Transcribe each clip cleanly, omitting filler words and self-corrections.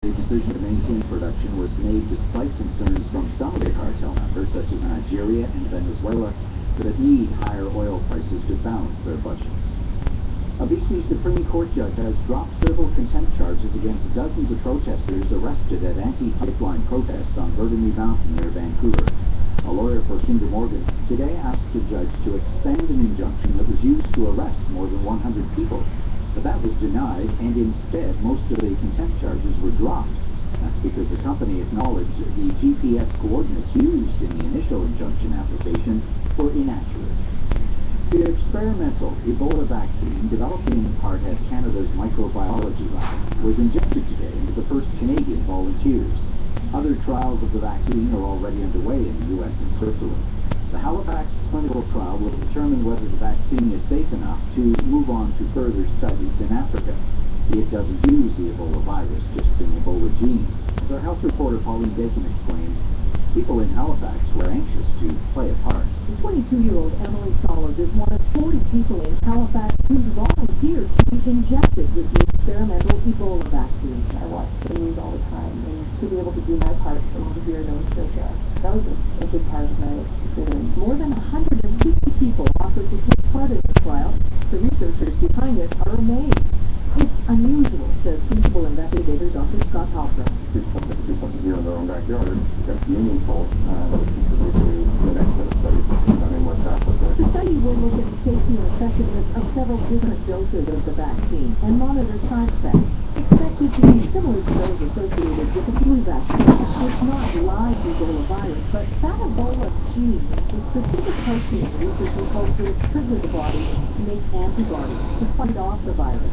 The decision to maintain production was made despite concerns from some of the cartel members, such as Nigeria and Venezuela, that it need higher oil prices to balance their budgets. A BC Supreme Court judge has dropped several contempt charges against dozens of protesters arrested at anti-pipeline protests on Burgundy Mountain near Vancouver. A lawyer for Kinder Morgan today asked the judge to expand an injunction that was used to arrest more than 100 people. But that was denied, and instead most of the contempt charges were dropped. That's because the company acknowledged the GPS coordinates used in the initial injunction application were inaccurate. The experimental Ebola vaccine, developed in part at Canada's microbiology lab, was injected today into the first Canadian volunteers. Other trials of the vaccine are already underway in the U.S. and Switzerland. The Halifax clinical trial will determine whether the vaccine is safe enough to move on to further studies in Africa. It doesn't use the Ebola virus, just an Ebola gene. As our health reporter Pauline Dakin explains, people in Halifax were anxious to play a part. 22-year-old Emily Sollers is one of 40 people in Halifax who's volunteered to be injected with the experimental Ebola vaccine. I watch the news all the time, and to be able to do my part from over here in Nova Scotia, that was a big part of my experience. More than 150 people offered to take part in the trial. The researchers behind it are amazed. It's unusual, says principal investigator Dr. Scott Halper. People that do something here in their own backyard, that's meaningful to the next set of studies done in West Africa. The study will look at the safety and effectiveness of several different doses of the vaccine and monitor side effects, expected to be similar to those associated with the flu vaccine. It's not live Ebola virus, but that Ebola gene is a specific protein researchers hope will trigger the body to make antibodies to fight off the virus.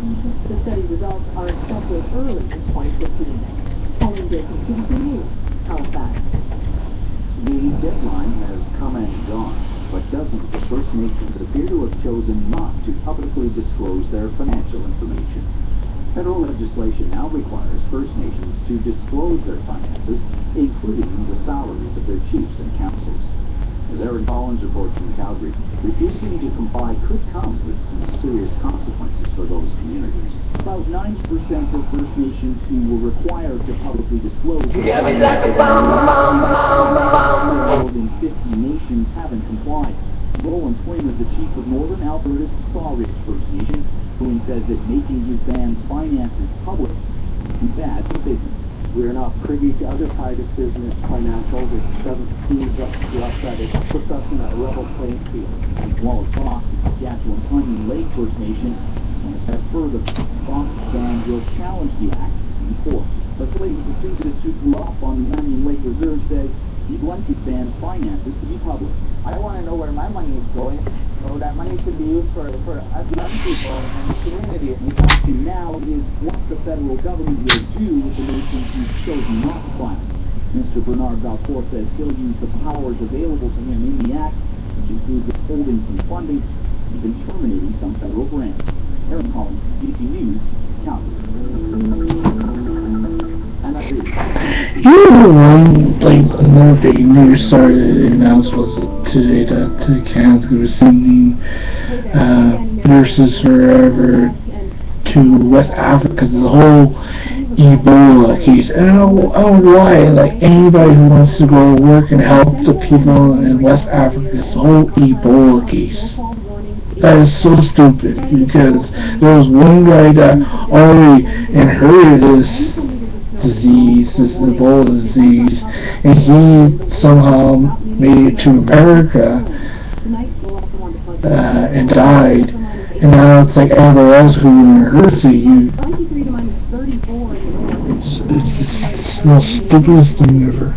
The study results are expected early in 2015. Pauline Dakin, CBC News, Halifax. The deadline has come and gone, but dozens of First Nations appear to have chosen not to publicly disclose their financial information. Federal legislation now requires First Nations to disclose their finances, including the salaries of their chiefs and councils. As Aaron Collins reports in Calgary, refusing to comply could come with some serious consequences for those communities. About 90% of First Nations who were required to publicly disclose more than 50 nations haven't complied. Roland Swain is the chief of Northern Alberta's Sawridge First Nation, who says that making his band's finances public is bad for business. We are not privy to other private business financials. It doesn't seem to us that it puts us in a level playing field. Wallace Fox, Saskatchewan's Onion Lake First Nation, has said further Fox band will challenge the act in court. But Clayton enthusiast who grew up on the Onion Lake Reserve says he'd like his band's finances to be public. I want to know where my money is going. So that money should be used for us young people and the community. The question now is what the federal government will do with the nations who've chosen not to file. Mr. Bernard Valcourt says he'll use the powers available to him in the act, which include withholding some funding and even terminating some federal grants. Aaron Collins, CC News, Calgary. And that is. Another big news story that announced was today that Canada was sending nurses forever to West Africa. There's a whole Ebola case. And I don't know why, like, anybody who wants to go work and help the people in West Africa, this whole Ebola case. That is so stupid, because there was one guy that already inherited this disease, this Ebola disease, and he somehow made it to America and died. And now it's like everybody else who inherits it, it's the most stupidest thing ever.